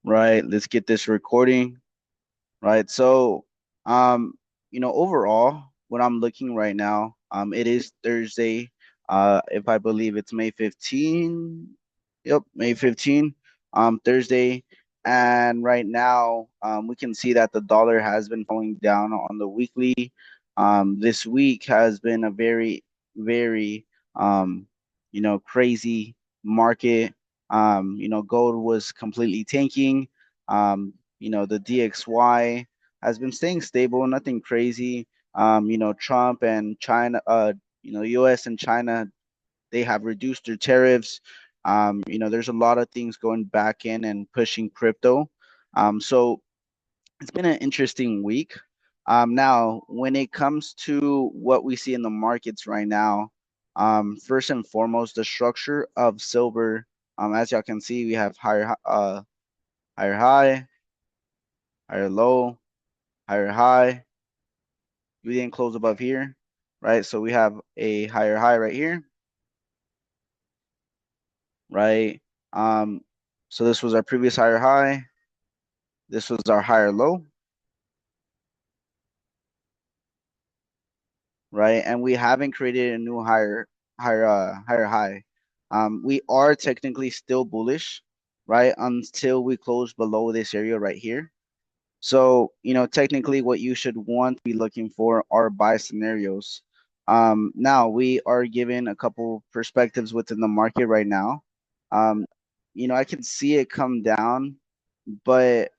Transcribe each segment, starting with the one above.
Right, let's get this recording. Right, so overall, what I'm looking right now, it is Thursday. If I believe it's May 15. Yep, May 15, Thursday. And right now, we can see that the dollar has been falling down on the weekly. This week has been a very, very, crazy market. Gold was completely tanking. The DXY has been staying stable, nothing crazy. Trump and China, US and China, they have reduced their tariffs. There's a lot of things going back in and pushing crypto. So it's been an interesting week. Now, when it comes to what we see in the markets right now, first and foremost, the structure of silver, as y'all can see, we have higher high, higher low, higher high. We didn't close above here, right? So we have a higher high right here, right? Um, so this was our previous higher high. This was our higher low, right? And we haven't created a new higher high. We are technically still bullish, right? Until we close below this area right here. So, technically what you should want to be looking for are buy scenarios. Now we are given a couple perspectives within the market right now. Um, I can see it come down, but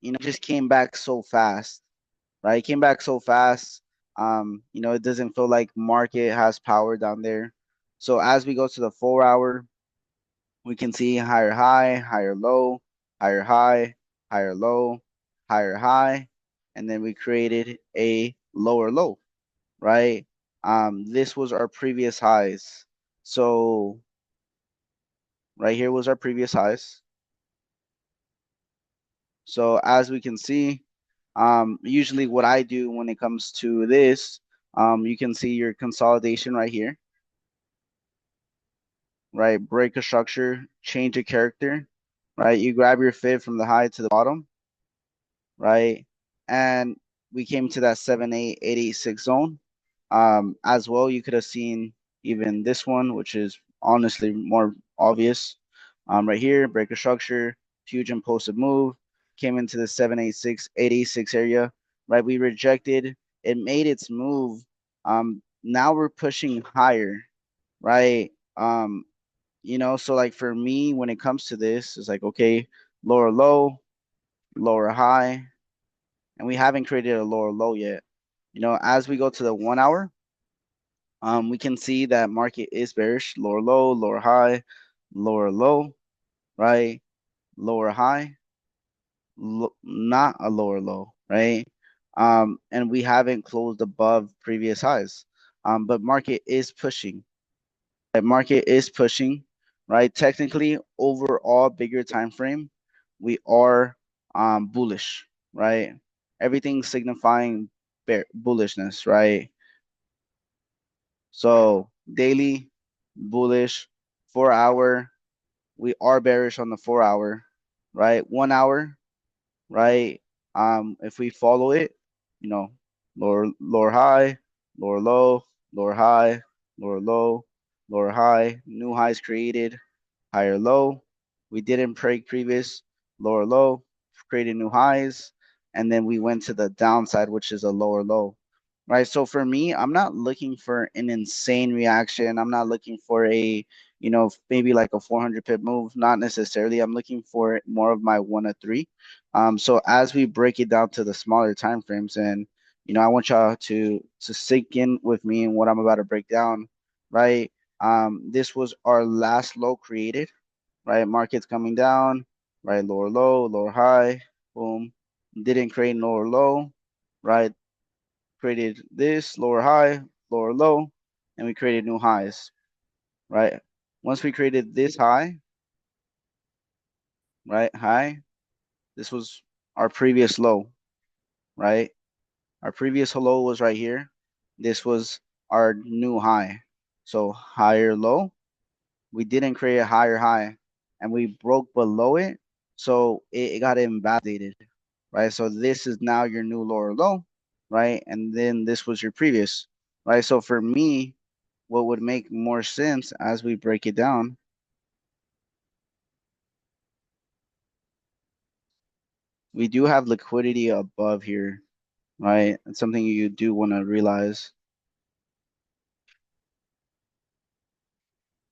it just came back so fast, right? It came back so fast. It doesn't feel like market has power down there. So as we go to the 4 hour, we can see higher high, higher low, higher high, higher low, higher high, and then we created a lower low, right? This was our previous highs. So right here was our previous highs. So as we can see, usually what I do when it comes to this, you can see your consolidation right here, right? Break a structure, change a character, right? You grab your fib from the high to the bottom, right? And we came to that 78886 zone. As well, you could have seen even this one, which is honestly more obvious. Right here, break a structure, huge impulsive move, came into the 786 area, right? We rejected, it made its move. Now we're pushing higher, right? So like for me, when it comes to this, it's like, okay, lower low, lower high, and we haven't created a lower low yet. As we go to the 1 hour, we can see that market is bearish, lower low, lower high, lower low, right? Lower high, not a lower low, right? And we haven't closed above previous highs. But market is pushing. Right? Market is pushing, right? Technically, overall bigger time frame, we are bullish, right? Everything signifying bullishness, right? So daily bullish, 4 hour, we are bearish on the 4 hour, right? 1 hour, right? If we follow it, you know, lower high, lower low, lower high, lower low, lower high, new highs created, higher low. We didn't break previous, lower low, created new highs, and then we went to the downside, which is a lower low. Right. So for me, I'm not looking for an insane reaction. I'm not looking for maybe like a 400 pip move. Not necessarily. I'm looking for more of my 1 to 3. So as we break it down to the smaller time frames, and I want y'all to sink in with me and what I'm about to break down. Right. This was our last low created. Right. Markets coming down. Right. Lower low, lower high. Boom. Didn't create lower low. Right, created this lower high, lower low, and we created new highs, right? Once we created this high, right, high, this was our previous low, right? Our previous low was right here. This was our new high. So higher low, we didn't create a higher high, and we broke below it. So it got invalidated, right? So this is now your new lower low, right? And then this was your previous, right? So for me, what would make more sense as we break it down, we do have liquidity above here, right? It's something you do want to realize,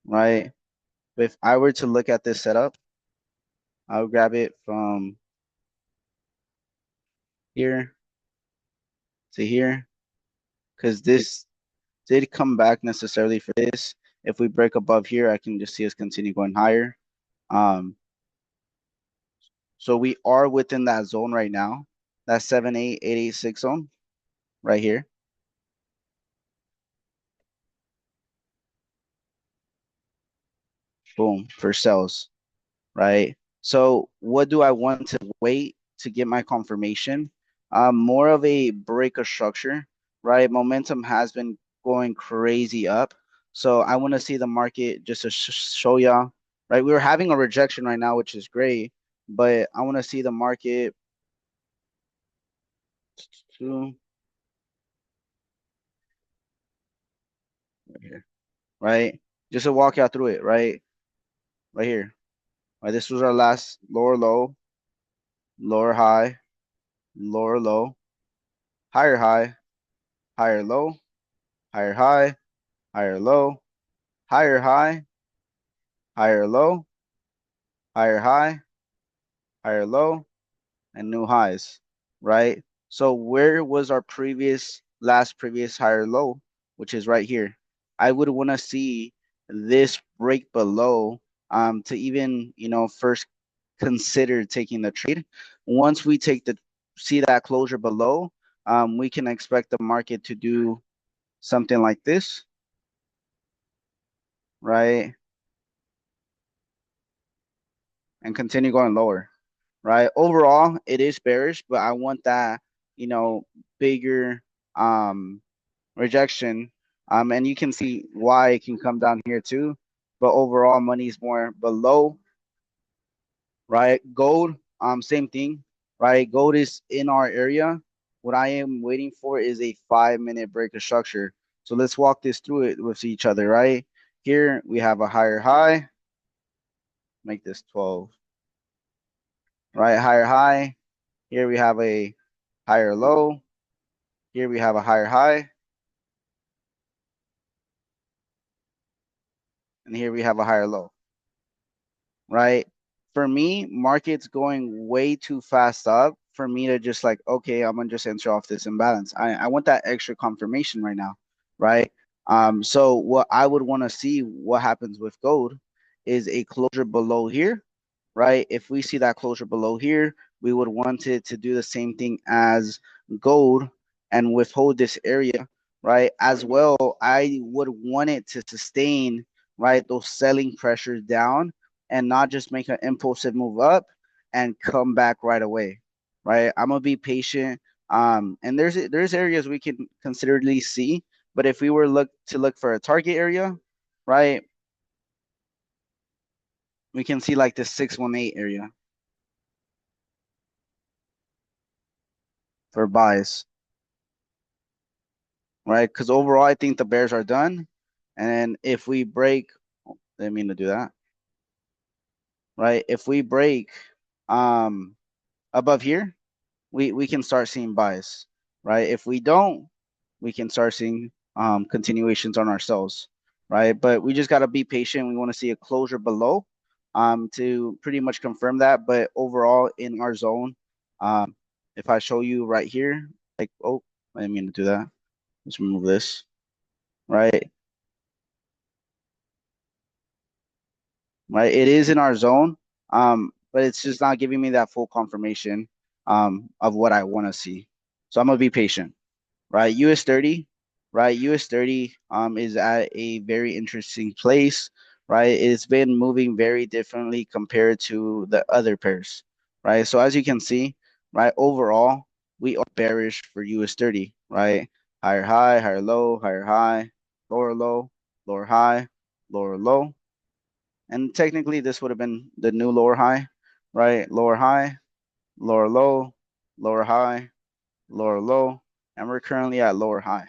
right? If I were to look at this setup, I'll grab it from here to here, because this did come back necessarily for this. If we break above here, I can just see us continue going higher. Um, so we are within that zone right now, that 78886 zone right here. Boom, for sales, right? So what do I want to wait to get my confirmation? More of a break of structure, right? Momentum has been going crazy up. So I want to see the market just to show y'all, right? We were having a rejection right now, which is great, but I want to see the market to right here, right? Just to walk out through it, right? Right here. Right, this was our last lower low, lower high, lower low, higher, higher low, higher high, higher low, higher high, higher low, higher high, higher low, and new highs, right? So where was our previous higher low, which is right here? I would want to see this break below to even, first consider taking the trade. Once we see that closure below, we can expect the market to do something like this, right? And continue going lower, right? Overall, it is bearish, but I want that, you know, bigger rejection. And you can see why it can come down here too. But overall, money is more below, right? Gold, same thing, right? Gold is in our area. What I am waiting for is a 5-minute break of structure. So let's walk this through it with each other, right? Here we have a higher high, make this 12, right? Higher high. Here we have a higher low. Here we have a higher high. And here we have a higher low, right? For me, market's going way too fast up for me to just like, okay, I'm gonna just enter off this imbalance. I want that extra confirmation right now, right? So what I would want to see what happens with gold is a closure below here, right? If we see that closure below here, we would want it to do the same thing as gold and withhold this area, right? As well, I would want it to sustain, right, those selling pressures down and not just make an impulsive move up and come back right away, right? I'm gonna be patient. And there's areas we can considerably see, but if we were look for a target area, right, we can see like the 618 area for buys, right? Because overall, I think the bears are done, and if we break, didn't mean to do that, right? If we break um above here, we can start seeing buys, right? If we don't, we can start seeing continuations on ourselves, right? But we just got to be patient. We want to see a closure below to pretty much confirm that. But overall, in our zone, if I show you right here, like, oh, I didn't mean to do that. Let's remove this, right? Right, it is in our zone, but it's just not giving me that full confirmation of what I want to see. So I'm gonna be patient. Right? US 30, right? US 30 is at a very interesting place, right? It's been moving very differently compared to the other pairs, right? So as you can see, right, overall, we are bearish for US 30, right? Higher high, higher high, low, lower high, lower low. And technically this would have been the new lower high, right? Lower high, lower low, lower high, lower low, and we're currently at lower high,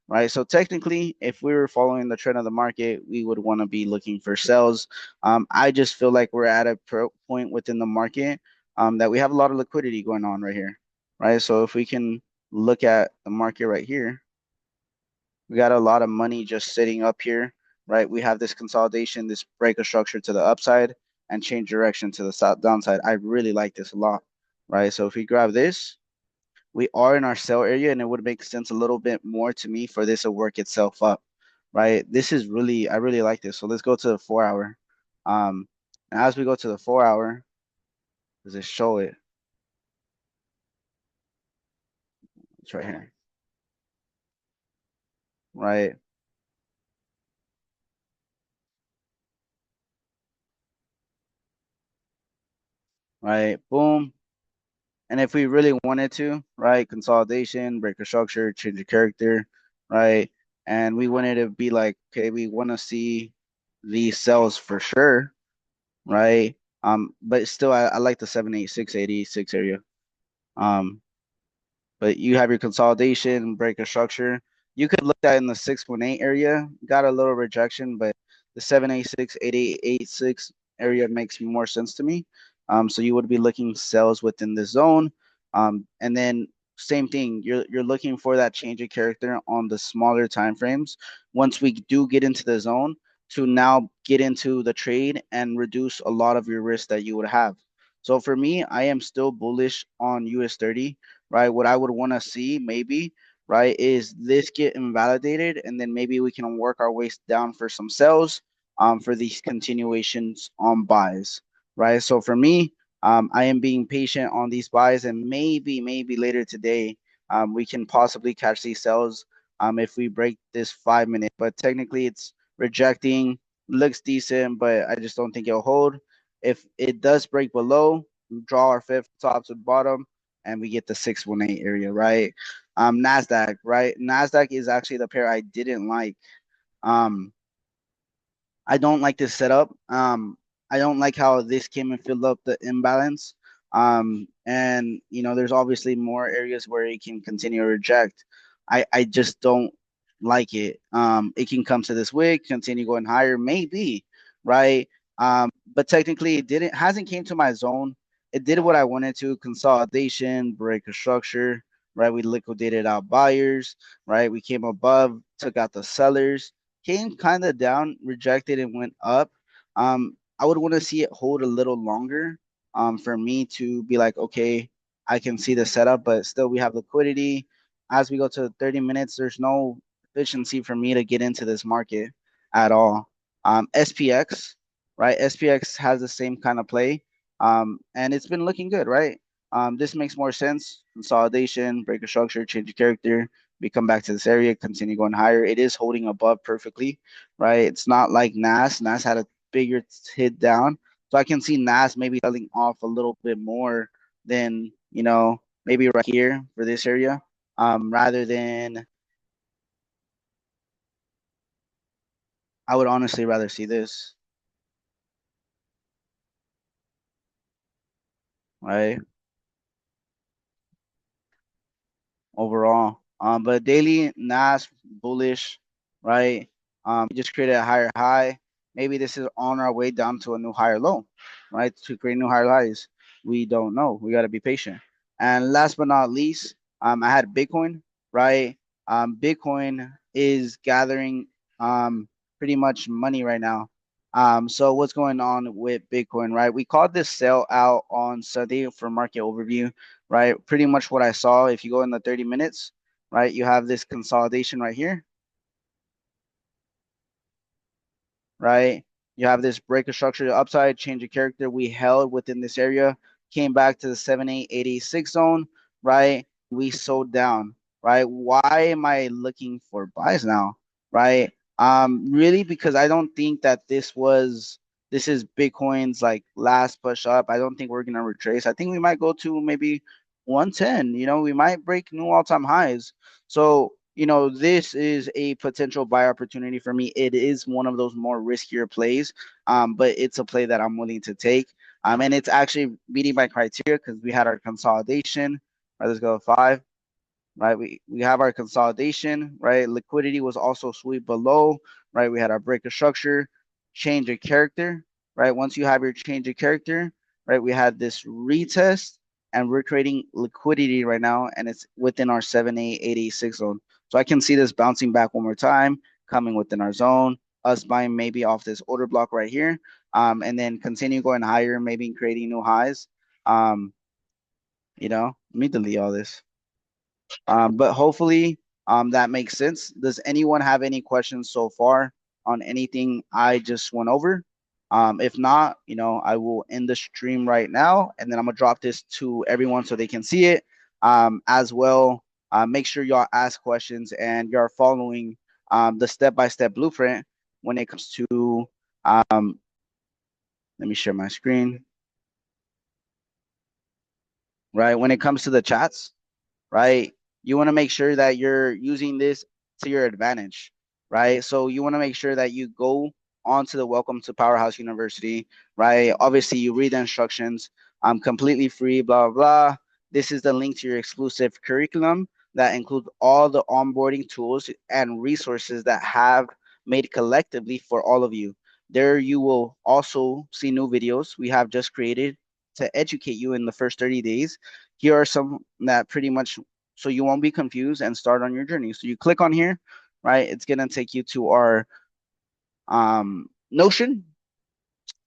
right? So technically, if we were following the trend of the market, we would want to be looking for sales. I just feel like we're at a point within the market that we have a lot of liquidity going on right here, right? So if we can look at the market right here, we got a lot of money just sitting up here, right? We have this consolidation, this break of structure to the upside and change direction to the south downside. I really like this a lot, right? So if we grab this, we are in our sell area and it would make sense a little bit more to me for this to work itself up, right? This is really, I really like this. So let's go to the 4 hour. And as we go to the 4 hour, does it show it? It's right here, right? Right, boom. And if we really wanted to, right, consolidation, break a structure, change the character, right? And we wanted to be like, okay, we want to see these cells for sure, right? But still, I like the 78686 area. Um, but you have your consolidation, break a structure. You could look at in the 6.8 area, got a little rejection, but the 786, 8886 area makes more sense to me. So you would be looking sales within the zone. And then same thing, you're looking for that change of character on the smaller time frames. Once we do get into the zone, to now get into the trade and reduce a lot of your risk that you would have. So for me, I am still bullish on US 30, right? What I would want to see maybe, right, is this get invalidated and then maybe we can work our way down for some sells for these continuations on buys, right? So for me, I am being patient on these buys and maybe later today, we can possibly catch these sells if we break this 5 minute, but technically it's rejecting, looks decent, but I just don't think it'll hold. If it does break below, we draw our fifth top to bottom and we get the 618 area, right? Nasdaq, right? Nasdaq is actually the pair I didn't like. Um, I don't like this setup. I don't like how this came and filled up the imbalance. And there's obviously more areas where it can continue to reject. I just don't like it. It can come to this wick, continue going higher, maybe, right? But technically it didn't hasn't came to my zone. It did what I wanted to, consolidation, break a structure, right? We liquidated out buyers, right? We came above, took out the sellers, came kind of down, rejected, and went up. I would want to see it hold a little longer for me to be like, okay, I can see the setup, but still we have liquidity. As we go to 30 minutes, there's no efficiency for me to get into this market at all. SPX, right? SPX has the same kind of play, and it's been looking good, right? This makes more sense. Consolidation, break a structure, change of character, we come back to this area, continue going higher. It is holding above perfectly, right? It's not like NAS. NAS had a bigger hit down. So I can see NAS maybe selling off a little bit more than, maybe right here for this area, rather than I would honestly rather see this, right? Overall. But daily NAS bullish, right? We just created a higher high. Maybe this is on our way down to a new higher low, right? To create new higher highs. We don't know. We got to be patient. And last but not least, I had Bitcoin, right? Bitcoin is gathering pretty much money right now. So what's going on with Bitcoin, right? We called this sell out on Sunday for market overview, right? Pretty much what I saw. If you go in the 30 minutes, right, you have this consolidation right here, right? You have this break of structure upside, change of character. We held within this area, came back to the 7886 zone, right? We sold down, right? Why am I looking for buys now, right? Really because I don't think that this is Bitcoin's like last push up. I don't think we're gonna retrace. I think we might go to maybe 110. We might break new all-time highs. So this is a potential buy opportunity for me. It is one of those more riskier plays, but it's a play that I'm willing to take. And it's actually meeting my criteria because we had our consolidation. Right, let's go 5. Right, we have our consolidation. Right, liquidity was also sweep below. Right, we had our break of structure, change of character. Right, once you have your change of character, right, we had this retest, and we're creating liquidity right now, and it's within our 7A86 zone. So I can see this bouncing back one more time, coming within our zone, us buying maybe off this order block right here, and then continue going higher, maybe creating new highs. Let me delete all this. But hopefully that makes sense. Does anyone have any questions so far on anything I just went over? If not, I will end the stream right now, and then I'm gonna drop this to everyone so they can see it as well. Make sure y'all ask questions and you're following the step-by-step blueprint when it comes to. Let me share my screen. Right, when it comes to the chats, right? You want to make sure that you're using this to your advantage, right? So you want to make sure that you go onto the Welcome to Powerhouse University, right? Obviously, you read the instructions. Completely free, blah, blah, blah. This is the link to your exclusive curriculum that includes all the onboarding tools and resources that have made collectively for all of you. There you will also see new videos we have just created to educate you in the first 30 days. Here are some that pretty much, so you won't be confused and start on your journey. So you click on here, right? It's gonna take you to our Notion,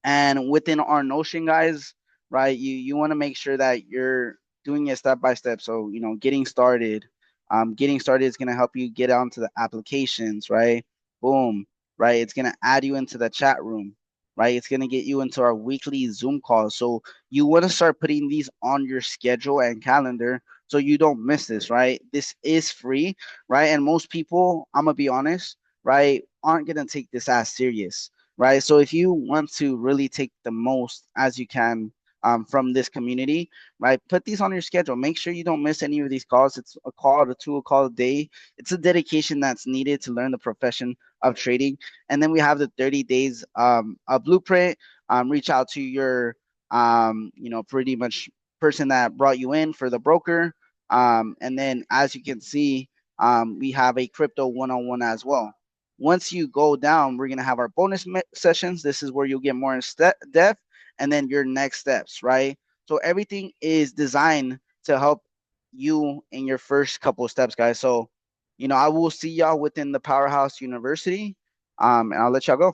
and within our Notion, guys, right, you want to make sure that you're doing it step by step. So getting started is going to help you get onto the applications, right? Boom. Right, it's going to add you into the chat room. Right, it's going to get you into our weekly Zoom calls. So you want to start putting these on your schedule and calendar so you don't miss this. Right, this is free. Right, and most people, I'm gonna be honest, right, aren't going to take this as serious. Right, so if you want to really take the most as you can from this community, right, put these on your schedule. Make sure you don't miss any of these calls. It's a call to 2 a day. It's a dedication that's needed to learn the profession of trading. And then we have the 30 days a blueprint. Reach out to your pretty much person that brought you in for the broker. And then as you can see, we have a crypto one-on-one as well. Once you go down, we're going to have our bonus sessions. This is where you'll get more in depth, and then your next steps, right? So everything is designed to help you in your first couple of steps, guys. So, I will see y'all within the Powerhouse University, and I'll let y'all go.